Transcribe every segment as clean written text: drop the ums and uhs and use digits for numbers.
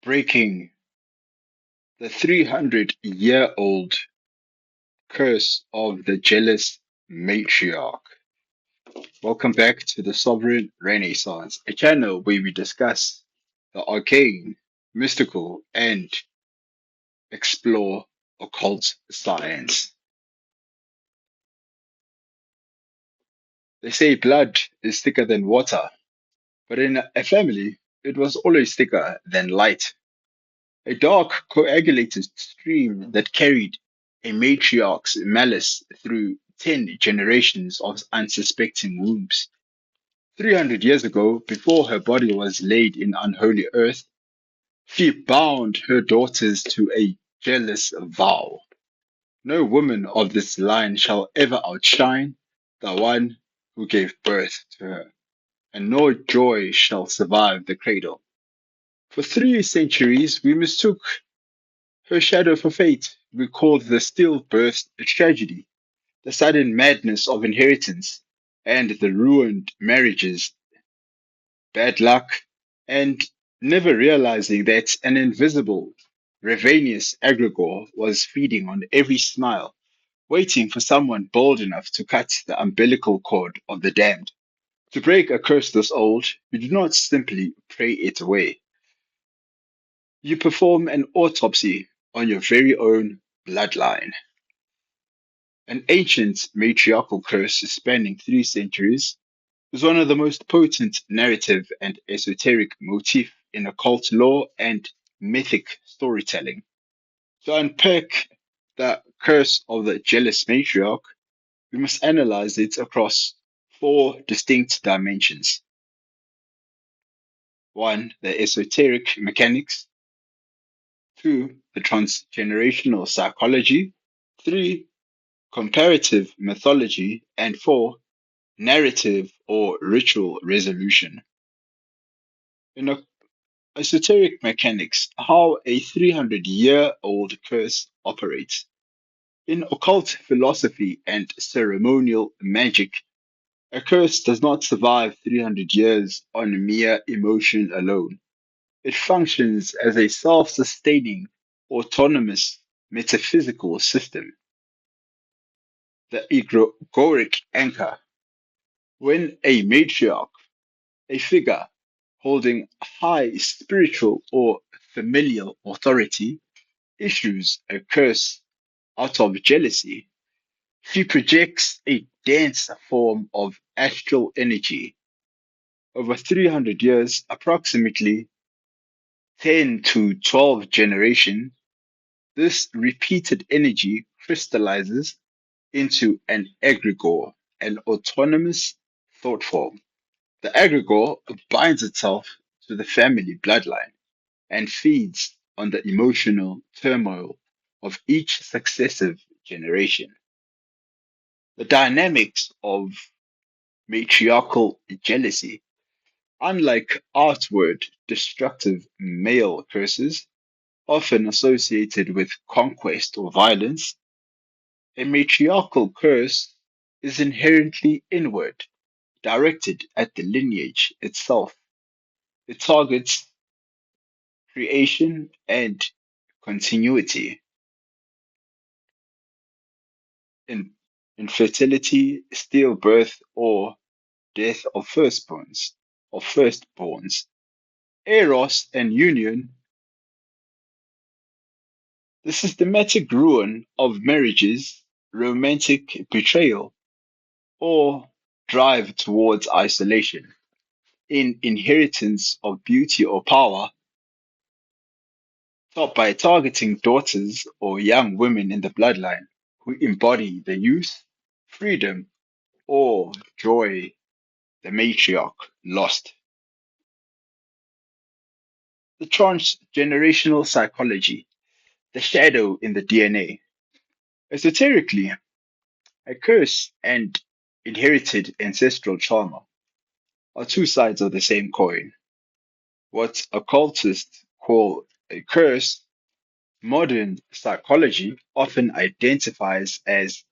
breaking the 300-year-old curse of the jealous matriarch. Welcome back to the Sovereign Renaissance, a channel where we discuss the arcane, mystical, and explore occult science. They say blood is thicker than water, but in a family, it was always thicker than light. A dark, coagulated stream that carried a matriarch's malice through 10 generations of unsuspecting wombs. 300 years ago, before her body was laid in unholy earth, she bound her daughters to a jealous vow. No woman of this line shall ever outshine the one who gave birth to her, and no joy shall survive the cradle. For 3 centuries, we mistook her shadow for fate. We called the stillbirth a tragedy, the sudden madness of inheritance, and the ruined marriages bad luck, and never realizing that an invisible, ravenous egregore was feeding on every smile, waiting for someone bold enough to cut the umbilical cord of the damned. To break a curse this old, you do not simply pray it away. You perform an autopsy on your very own bloodline. An ancient matriarchal curse spanning 3 centuries is one of the most potent narrative and esoteric motif in occult lore and mythic storytelling. To unpack the curse of the jealous matriarch, we must analyze it across 4 distinct dimensions. 1. The esoteric mechanics. 2. The transgenerational psychology. 3. Comparative mythology. And 4. Narrative or ritual resolution. In esoteric mechanics, how a 300-year-old curse operates. In occult philosophy and ceremonial magic, a curse does not survive 300 years on mere emotion alone. It functions as a self sustaining, autonomous metaphysical system. The egregoric anchor. When a matriarch, a figure holding high spiritual or familial authority, issues a curse out of jealousy, she projects a dense form of astral energy. Over 300 years, approximately 10 to 12 generations, this repeated energy crystallizes into an egregore, an autonomous thought form. The egregore binds itself to the family bloodline and feeds on the emotional turmoil of each successive generation. The dynamics of matriarchal jealousy. Unlike outward destructive male curses, often associated with conquest or violence, a matriarchal curse is inherently inward, directed at the lineage itself. It targets creation and continuity. In infertility, stillbirth, or death of firstborns. Eros and union, the systematic ruin of marriages, romantic betrayal, or drive towards isolation. In inheritance of beauty or power, top by targeting daughters or young women in the bloodline who embody the youth, freedom, or joy the matriarch lost. The transgenerational psychology, the shadow in the DNA. Esoterically, a curse and inherited ancestral trauma are 2 sides of the same coin. What occultists call a curse, modern psychology often identifies as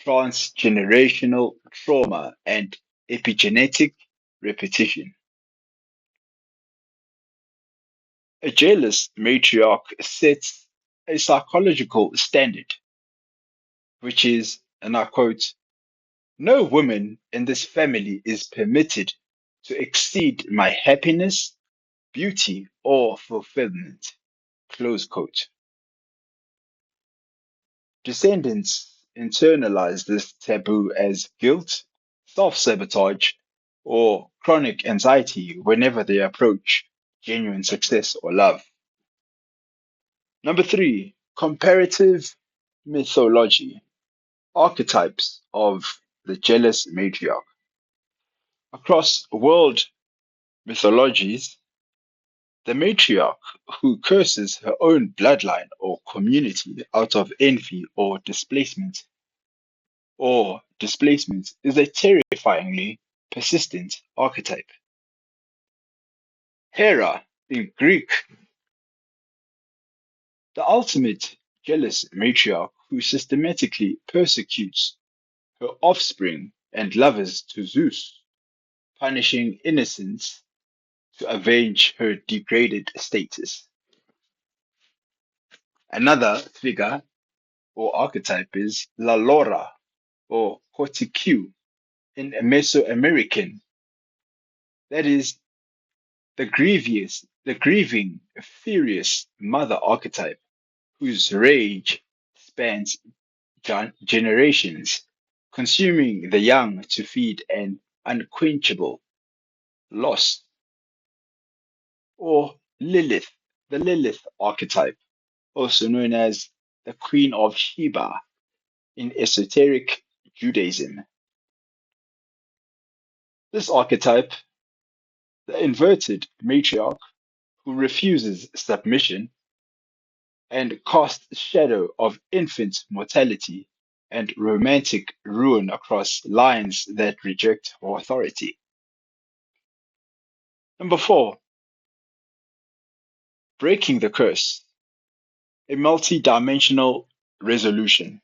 transgenerational trauma and epigenetic repetition. A jealous matriarch sets a psychological standard, which is, and I quote, no woman in this family is permitted to exceed my happiness, beauty, or fulfillment. Close quote. Descendants internalize this taboo as guilt, self sabotage, or chronic anxiety whenever they approach genuine success or love. Number three, comparative mythology, archetypes of the jealous matriarch. Across world mythologies, the matriarch who curses her own bloodline or community out of envy or displacement is a terrifyingly persistent archetype. Hera in Greek, the ultimate jealous matriarch who systematically persecutes her offspring and lovers to Zeus, punishing innocents to avenge her degraded status. Another figure or archetype is La Lora or Kotiku in Mesoamerican, that is the grieving, furious mother archetype whose rage spans generations, consuming the young to feed an unquenchable loss. Or Lilith, the Lilith archetype, also known as the Queen of Sheba in esoteric Judaism. This archetype, the inverted matriarch who refuses submission and casts shadow of infant mortality and romantic ruin across lines that reject authority. Number four, breaking the curse, a multi-dimensional resolution.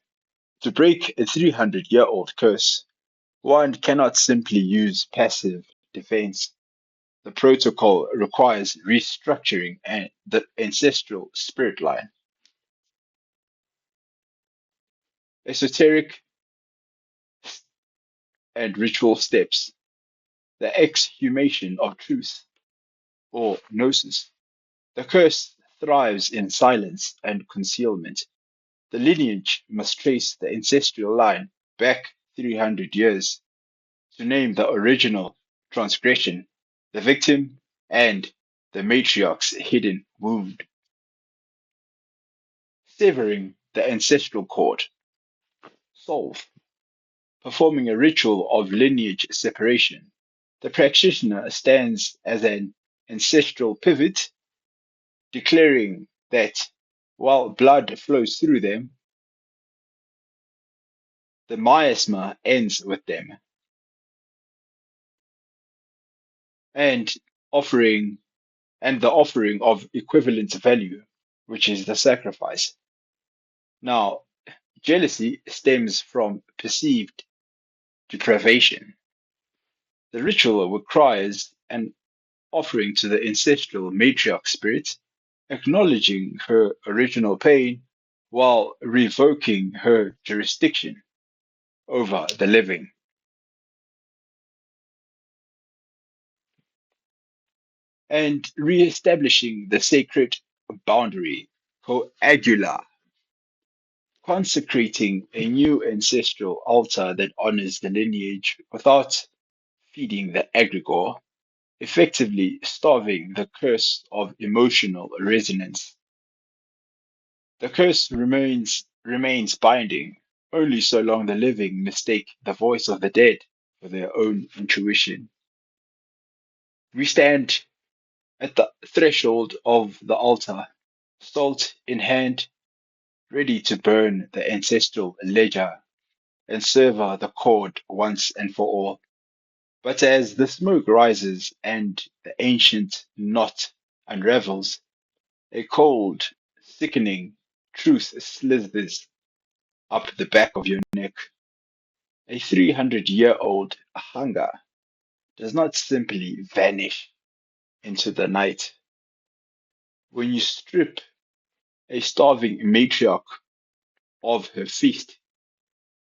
To break a 300-year-old curse, one cannot simply use passive defense. The protocol requires restructuring the ancestral spirit line. Esoteric and ritual steps, the exhumation of truth, or gnosis. The curse thrives in silence and concealment. The lineage must trace the ancestral line back 300 years to name the original transgression, the victim, and the matriarch's hidden wound. Severing the ancestral cord. Solve. Performing a ritual of lineage separation. The practitioner stands as an ancestral pivot, declaring that while blood flows through them, the miasma ends with them, and offering the offering of equivalent value, which is the sacrifice. Now, jealousy stems from perceived deprivation. The ritual requires an offering to the ancestral matriarch spirit, acknowledging her original pain while revoking her jurisdiction over the living, and re-establishing the sacred boundary, coagula, consecrating a new ancestral altar that honors the lineage without feeding the egregore, effectively starving the curse of emotional resonance. The curse remains binding only so long the living mistake the voice of the dead for their own intuition. We stand at the threshold of the altar, salt in hand, ready to burn the ancestral ledger and sever the cord once and for all. But as the smoke rises and the ancient knot unravels, a cold, sickening truth slithers up the back of your neck. A 300-year-old hunger does not simply vanish into the night. When you strip a starving matriarch of her feast,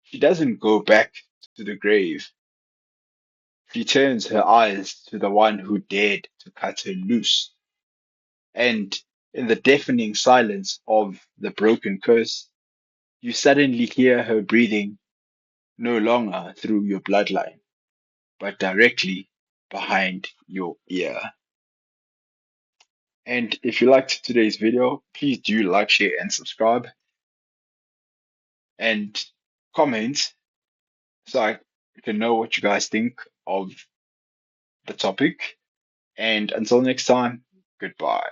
she doesn't go back to the grave. She turns her eyes to the one who dared to cut her loose. And in the deafening silence of the broken curse, you suddenly hear her breathing no longer through your bloodline, but directly behind your ear. And if you liked today's video, please do like, share, and subscribe, and comment so I can know what you guys think of the topic. And until next time, goodbye.